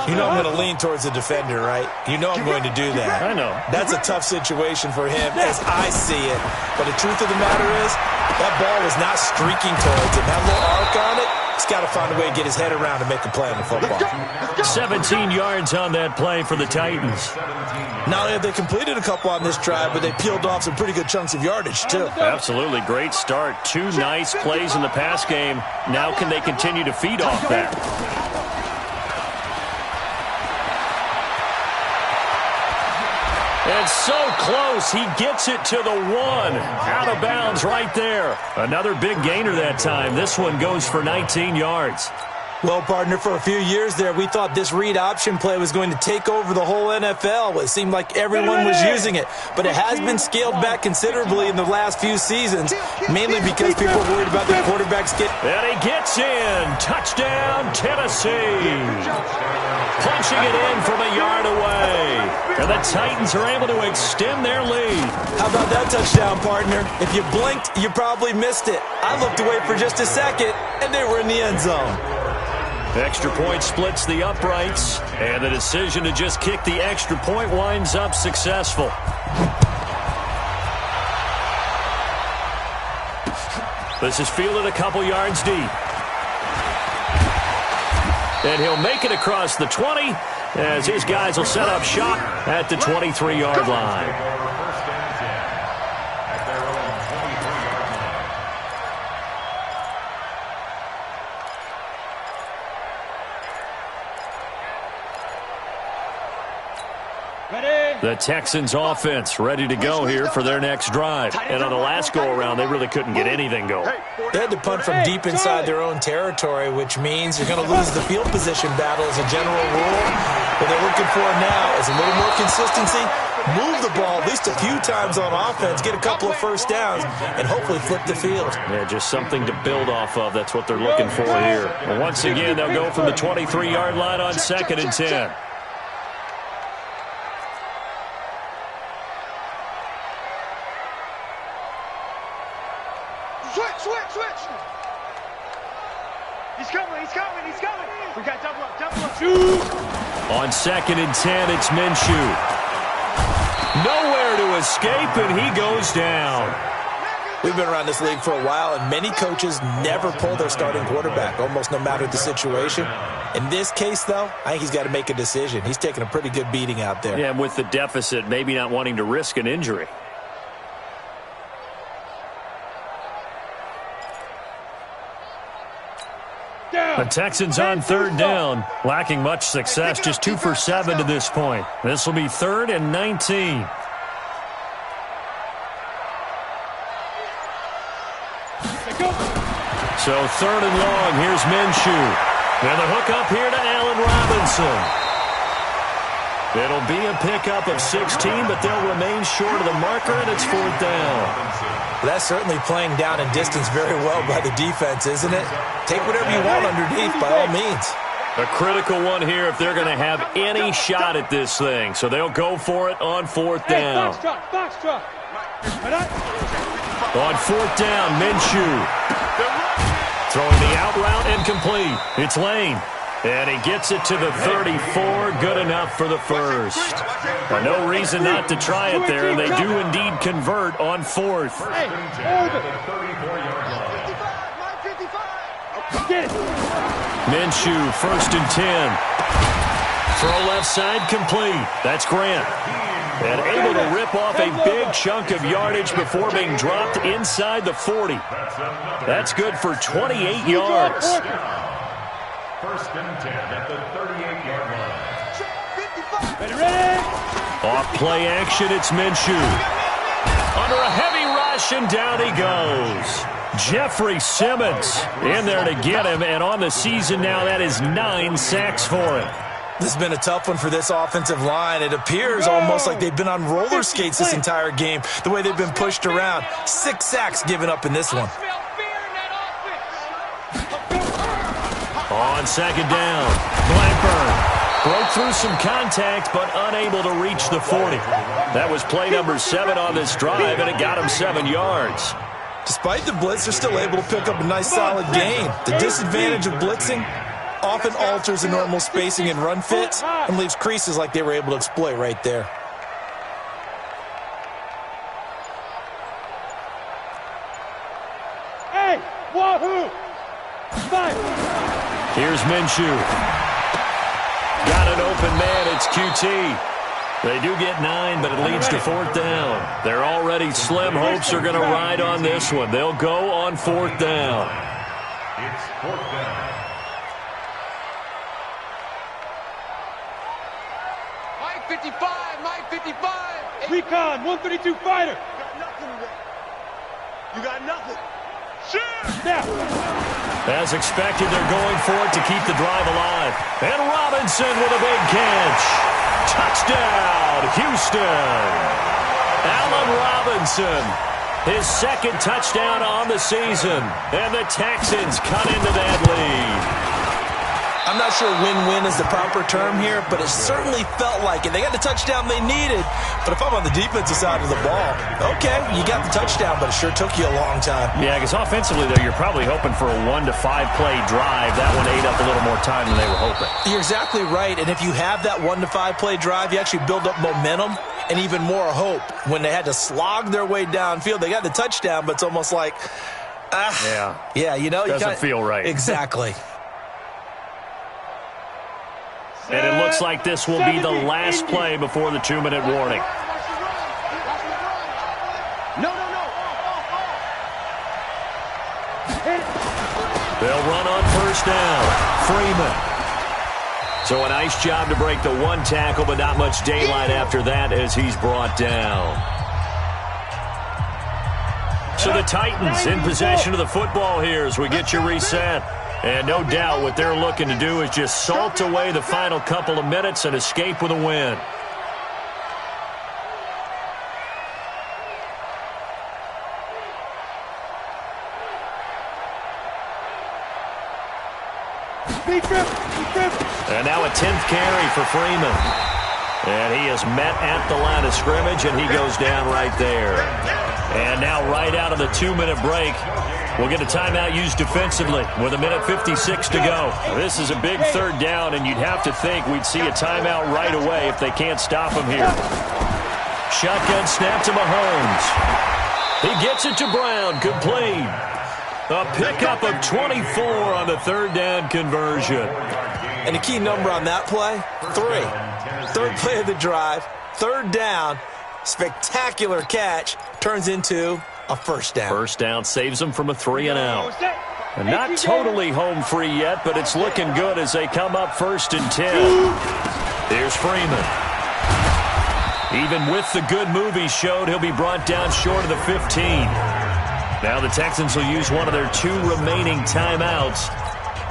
You know I'm going to lean towards the defender, right? You know I'm going to do that. I know. That's a tough situation for him as I see it. But the truth of the matter is, that ball was not streaking towards him. That little arc on it, he's got to find a way to get his head around and make a play on the football. 17 yards on that play for the Titans. Not only have they completed a couple on this drive, but they peeled off some pretty good chunks of yardage, too. Absolutely. Great start. 2 nice plays in the pass game. Now can they continue to feed off that? And so close, he gets it to the 1. Out of bounds right there. Another big gainer that time. This one goes for 19 yards. Well, partner, for a few years there, we thought this read option play was going to take over the whole NFL. It seemed like everyone was using it. But it has been scaled back considerably in the last few seasons, mainly because people are worried about their quarterbacks getting... And he gets in. Touchdown, Tennessee. Punching it in from a yard away. And the Titans are able to extend their lead. How about that touchdown, partner? If you blinked, you probably missed it. I looked away for just a second, and they were in the end zone. Extra point splits the uprights, and the decision to just kick the extra point winds up successful. This is fielded a couple yards deep. And he'll make it across the 20 as his guys will set up shop at the 23-yard line. The Texans offense ready to go here for their next drive. And on the last go-around, they really couldn't get anything going. They had to punt from deep inside their own territory, which means you're going to lose the field position battle as a general rule. What they're looking for now is a little more consistency, move the ball at least a few times on offense, get a couple of first downs, and hopefully flip the field. Yeah, just something to build off of. That's what they're looking for here. And once again, they'll go from the 23-yard line on 2nd and 10. Switch. He's coming, he's coming, he's coming. We got double up, shoot. On 2nd and 10, it's Minshew. Nowhere to escape, and he goes down. We've been around this league for a while, and many coaches never pull their starting quarterback, almost no matter the situation. In this case, though, I think he's got to make a decision. He's taking a pretty good beating out there. Yeah, and with the deficit, maybe not wanting to risk an injury. The Texans on 3rd down, lacking much success, just 2 for 7 to this point. This will be 3rd and 19. So 3rd and long, here's Minshew. And the hook up here to Allen Robinson. It'll be a pickup of 16, but they'll remain short of the marker, and it's 4th down. That's certainly playing down in distance very well by the defense, isn't it? Take whatever you want underneath, by all means. A critical one here if they're going to have any shot at this thing. So they'll go for it on 4th down. Box truck. On 4th down, Minshew. Throwing the out route incomplete. It's Lane. And he gets it to the 34. Good enough for the first. No reason not to try it there, and they do indeed convert on 4th. Minshew, 1st and 10. Throw left side complete. That's Grant. And able to rip off a big chunk of yardage before being dropped inside the 40. That's good for 28 yards. 1st and 10 at the 38-yard line. Ready? Off play action, it's Minshew. Under a heavy rush, and down he goes. Jeffrey Simmons in there to get him, and on the season now, that is 9 sacks for him. This has been a tough one for this offensive line. It appears almost like they've been on roller skates this entire game, the way they've been pushed around. 6 sacks given up in this one. On 2nd down, Blackburn broke through some contact, but unable to reach the 40. That was play number 7 on this drive, and it got him 7 yards. Despite the blitz, they're still able to pick up a nice solid gain. The disadvantage of blitzing often alters the normal spacing and run fits and leaves creases like they were able to exploit right there. Hey, wahoo! Fire! Here's Minshew. Got an open man, it's QT. They do get 9, but it leads to 4th down. They're already slim hopes are going to ride on this one. They'll go on 4th down. It's 4th down. Mike 55, Mike 55. Recon, 132 fighter. You got nothing. Now. As expected, they're going for it to keep the drive alive. And Robinson with a big catch. Touchdown, Houston. Allen Robinson, his 2nd touchdown on the season. And the Texans cut into that lead. I'm not sure win-win is the proper term here, but it certainly felt like it. They got the touchdown they needed, but if I'm on the defensive side of the ball, okay, you got the touchdown, but it sure took you a long time. Yeah, because offensively, though, you're probably hoping for a 1 to 5 play drive. That one ate up a little more time than they were hoping. You're exactly right, and if you have that 1 to 5 play drive, you actually build up momentum and even more hope. When they had to slog their way downfield, they got the touchdown, but it's almost like, yeah, you know, doesn't feel right. Exactly. And it looks like this will be the last play before the 2-minute warning. No. They'll run on 1st down. Freeman. So a nice job to break the 1 tackle, but not much daylight after that as he's brought down. So the Titans in possession of the football here as we get you reset. And no doubt what they're looking to do is just salt away the final couple of minutes and escape with a win. And now a 10th carry for Freeman. And he is met at the line of scrimmage, and he goes down right there. And now right out of the 2-minute break, we'll get a timeout used defensively with 1:56 to go. This is a big third down, and you'd have to think we'd see a timeout right away if they can't stop him here. Shotgun snap to Mahomes. He gets it to Brown, complete. A pickup of 24 on the third down conversion. And the key number on that play, 3. Third play of the drive, third down, spectacular catch, turns into a first down. First down saves them from a 3-and-out. And not totally home free yet, but it's looking good as they come up 1st and 10. Here's Freeman. Even with the good move he showed, he'll be brought down short of the 15. Now the Texans will use one of their 2 remaining timeouts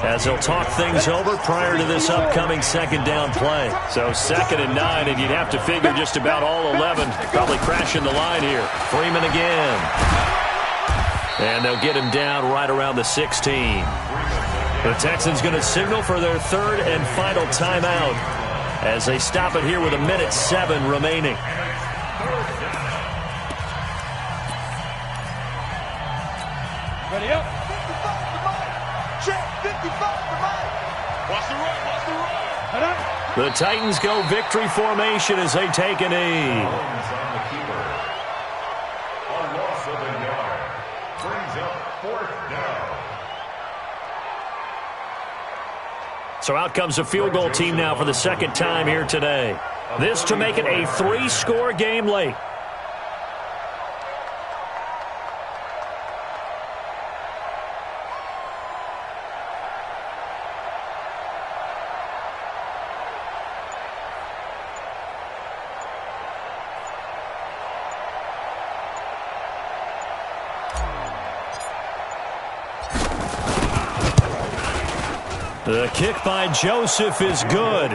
as they'll talk things over prior to this upcoming second down play. So 2nd and 9, and you'd have to figure just about all 11 probably crashing the line here. Freeman again. And they'll get him down right around the 16. The Texans going to signal for their 3rd and final timeout as they stop it here with 1:07 remaining. Ready up. 55 to Mike. Check, 55 to Mike. Watch the run, watch the run. The Titans go victory formation as they take a knee. Holmes on the keeper. A loss of a yard. Brings up 4th down. So out comes a field goal team now for the 2nd time here today. This to make it a 3-score game late. The kick by Joseph is good.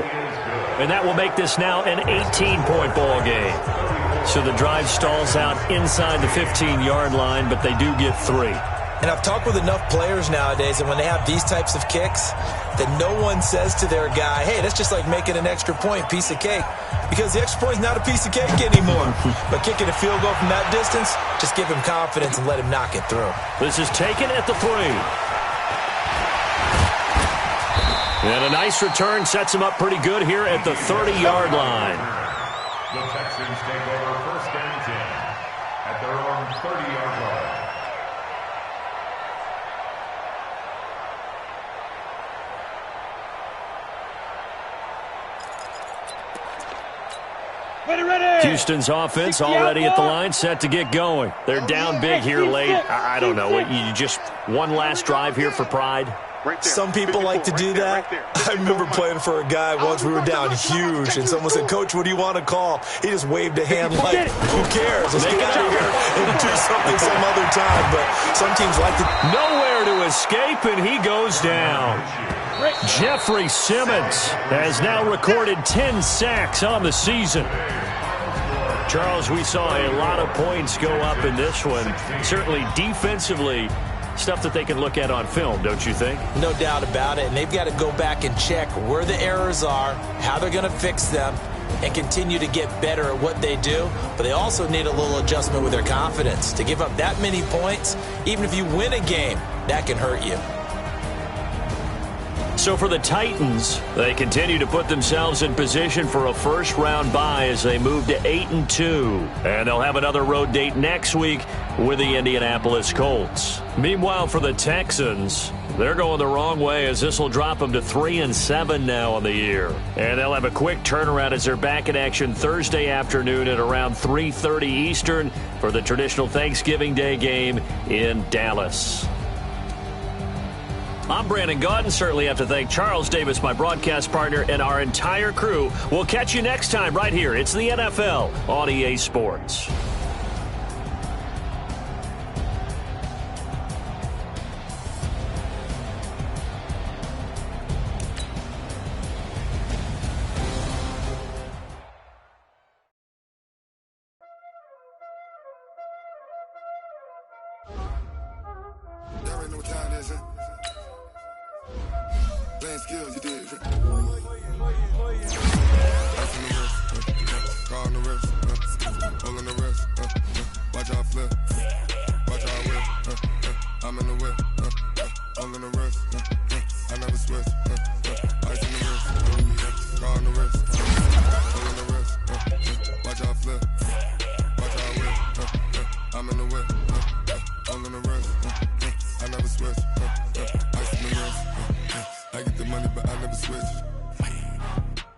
And that will make this now an 18-point ball game. So the drive stalls out inside the 15-yard line, but they do get 3. And I've talked with enough players nowadays, and when they have these types of kicks, that no one says to their guy, hey, that's just like making an extra point, piece of cake. Because the extra point is not a piece of cake anymore. But kicking a field goal from that distance, just give him confidence and let him knock it through. This is taken at the 3. And a nice return sets him up pretty good here at the 30-yard line. The Texans take over 1st and 10 at their own 30-yard line. Ready. Houston's offense already at the line, set to get going. They're down big here late. I don't know. You just one last drive here for pride. Right there. Some people like to do that. I remember playing for a guy once. We were down huge, and someone said, Coach, what do you want to call? He just waved a hand like, who cares? Let's get out of here and do something some other time. But some teams like to. Nowhere to escape, and he goes down. Jeffrey Simmons has now recorded 10 sacks on the season. Charles, we saw a lot of points go up in this one. Certainly defensively, stuff that they can look at on film, don't you think? No doubt about it. And they've got to go back and check where the errors are, how they're going to fix them, and continue to get better at what they do. But they also need a little adjustment with their confidence. To give up that many points, even if you win a game, that can hurt you. So for the Titans, they continue to put themselves in position for a first-round bye as they move to 8-2. And they'll have another road date next week with the Indianapolis Colts. Meanwhile, for the Texans, they're going the wrong way as this will drop them to 3-7 now on the year. And they'll have a quick turnaround as they're back in action Thursday afternoon at around 3:30 Eastern for the traditional Thanksgiving Day game in Dallas. I'm Brandon Gaudin. Certainly have to thank Charles Davis, my broadcast partner, and our entire crew. We'll catch you next time right here. It's the NFL on EA Sports. Playing skills, you did. On the rest, all in the wrist. Watch how I flip. Watch how I whip. I'm in the whip. All in the wrist. I never switch. Ice in the wrist. Car on the wrist. All in the wrist. Watch how I flip. Watch how I whip. I'm in the whip. All in the wrist. I never switch. Ice in the wrist. I get the money, but I never switch.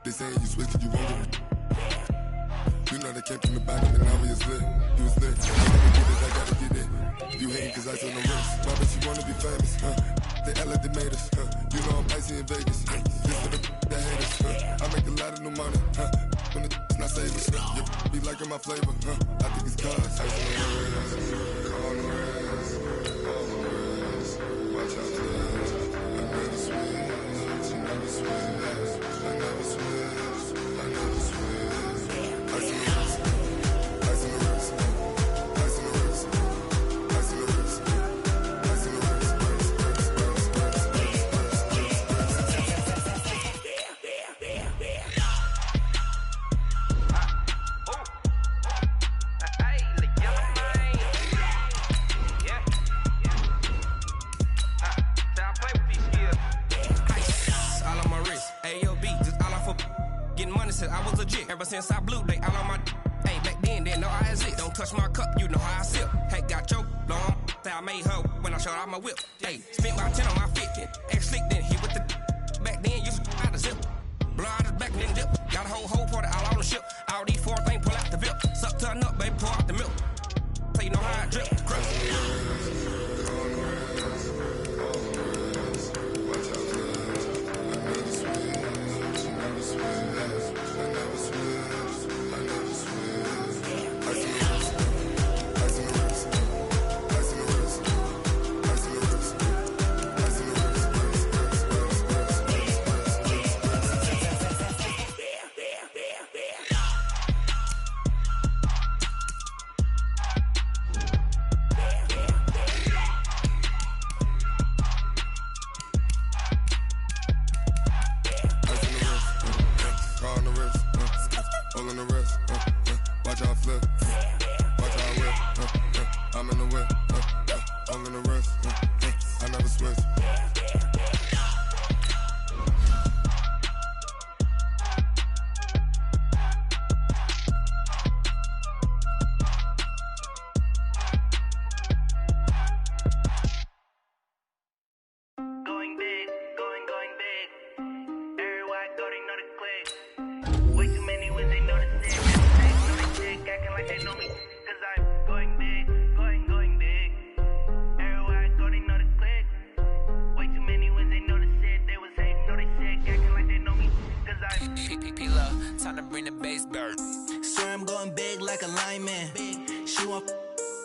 They say you switch 'cause you won't get it. You know they came from the bottom and now we is lit. You was lit. I gotta get it, I gotta get it. You hating 'cause ice on the wrist. Why bet you wanna be famous? They act like they made us. You know I'm icy in Vegas. This for the that hate us. I make a lot of new money. When it's not saving. You be liking my flavor. I think it's cause ice on the wrist. On the wrist. On the wrist. Watch out for this. I never switch. I never switch. I never switch. I never switch. Ice in the wrist. Ice in the wrist. Ice in the wrist. Ice in the wrist. Ice in the wrist. I was legit ever since I blew they all on my hey back then didn't know I exist. Don't touch my cup, you know how I sip. Hey, got choked long. Say I made her when I showed out my whip. Hey, spent about 10 on my 50. Ex slick then hit with the back then used to out the zip. Blow out his back and then dip. Got a whole party all on the ship. All these four things pull out the VIP. Suck turn up, baby, pour out the milk. So you know how I drip.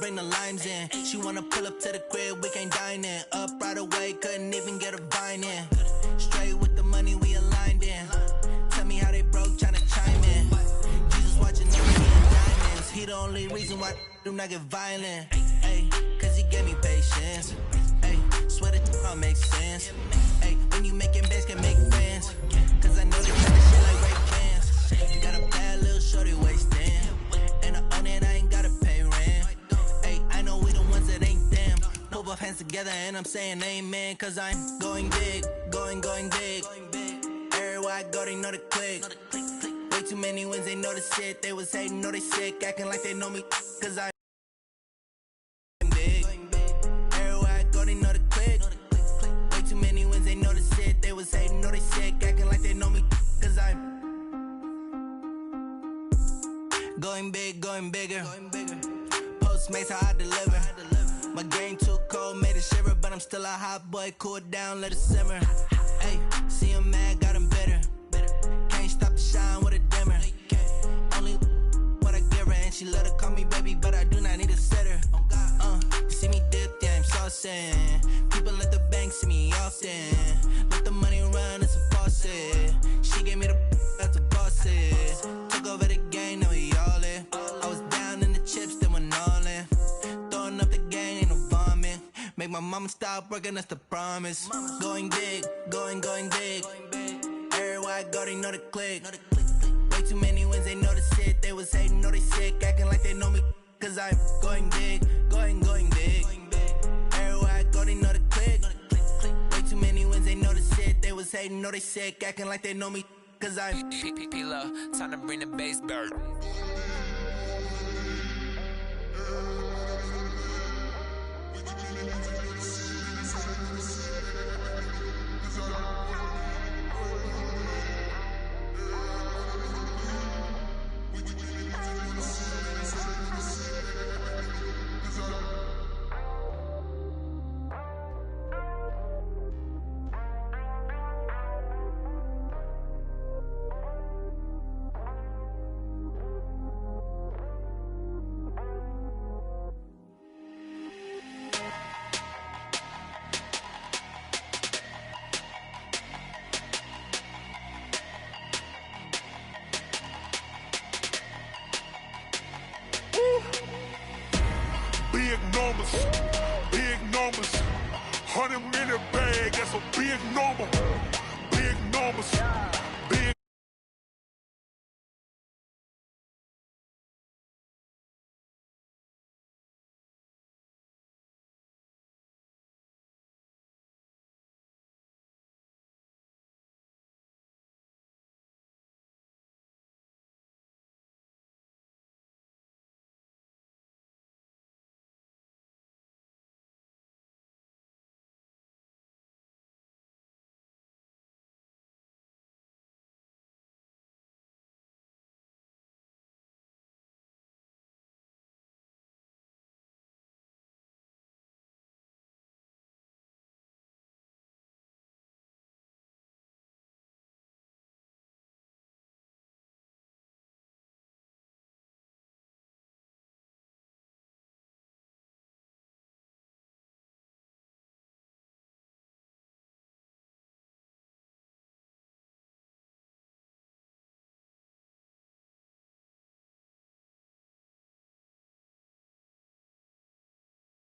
Bring the limes in. She wanna pull up to the crib, we can't dine in. Up right away, couldn't even get a vine in. Straight with the money, we aligned in. Tell me how they broke, tryna chime in. Jesus watching over me in diamonds. He the only reason why do not get violent. Ay, cause he gave me patience. Ay, swear that all makes sense. Ay, when you making bands, can make friends. Cause I know they tryna shit like Ray Bans. Got a bad little shorty wasting. And I own it, I ain't gotta pay rent. Ay, I know we the ones that ain't them. Put both hands together and I'm saying amen. Cause I'm going big, going big. Everywhere I go, they know the click. Way too many wins, they know the shit. They was hating, know they sick, acting like they know me. Cause I'm big. Everywhere I go, they know the click. Way too many wins, they know the shit. They was hating, know they sick, acting like they know me. Cause I'm going big, going bigger. Postmates, how I deliver. My game too cold, made it shiver. But I'm still a hot boy, cool it down, let it simmer. Hey, see him mad, got him bitter. Can't stop the shine with a dimmer. Only what I give her, and she let her call me baby, but I do not need a sitter. You see me dip, yeah, I'm saucing. People at the bank see me often. Let the money run, it's a faucet. She gave me the that's a boss is. Took over the game, now we all in. I was down in the chips, then went all in. Throwing up the game, ain't no vomit. Make my mama stop working, that's the promise. Going big, going big. Everywhere I go, they know the click. Way too many wins, they know the shit. They They was hating, know they sick, acting like they know me. Cause I'm going big, going big. Everywhere I go, they know the click. Way too many wins, they know the shit. They was hating, know they sick, acting like they know me. Cause I'm P-P-P-Love, time to bring the bass back. Big numbers, 100-minute bag, that's a big number, big numbers, big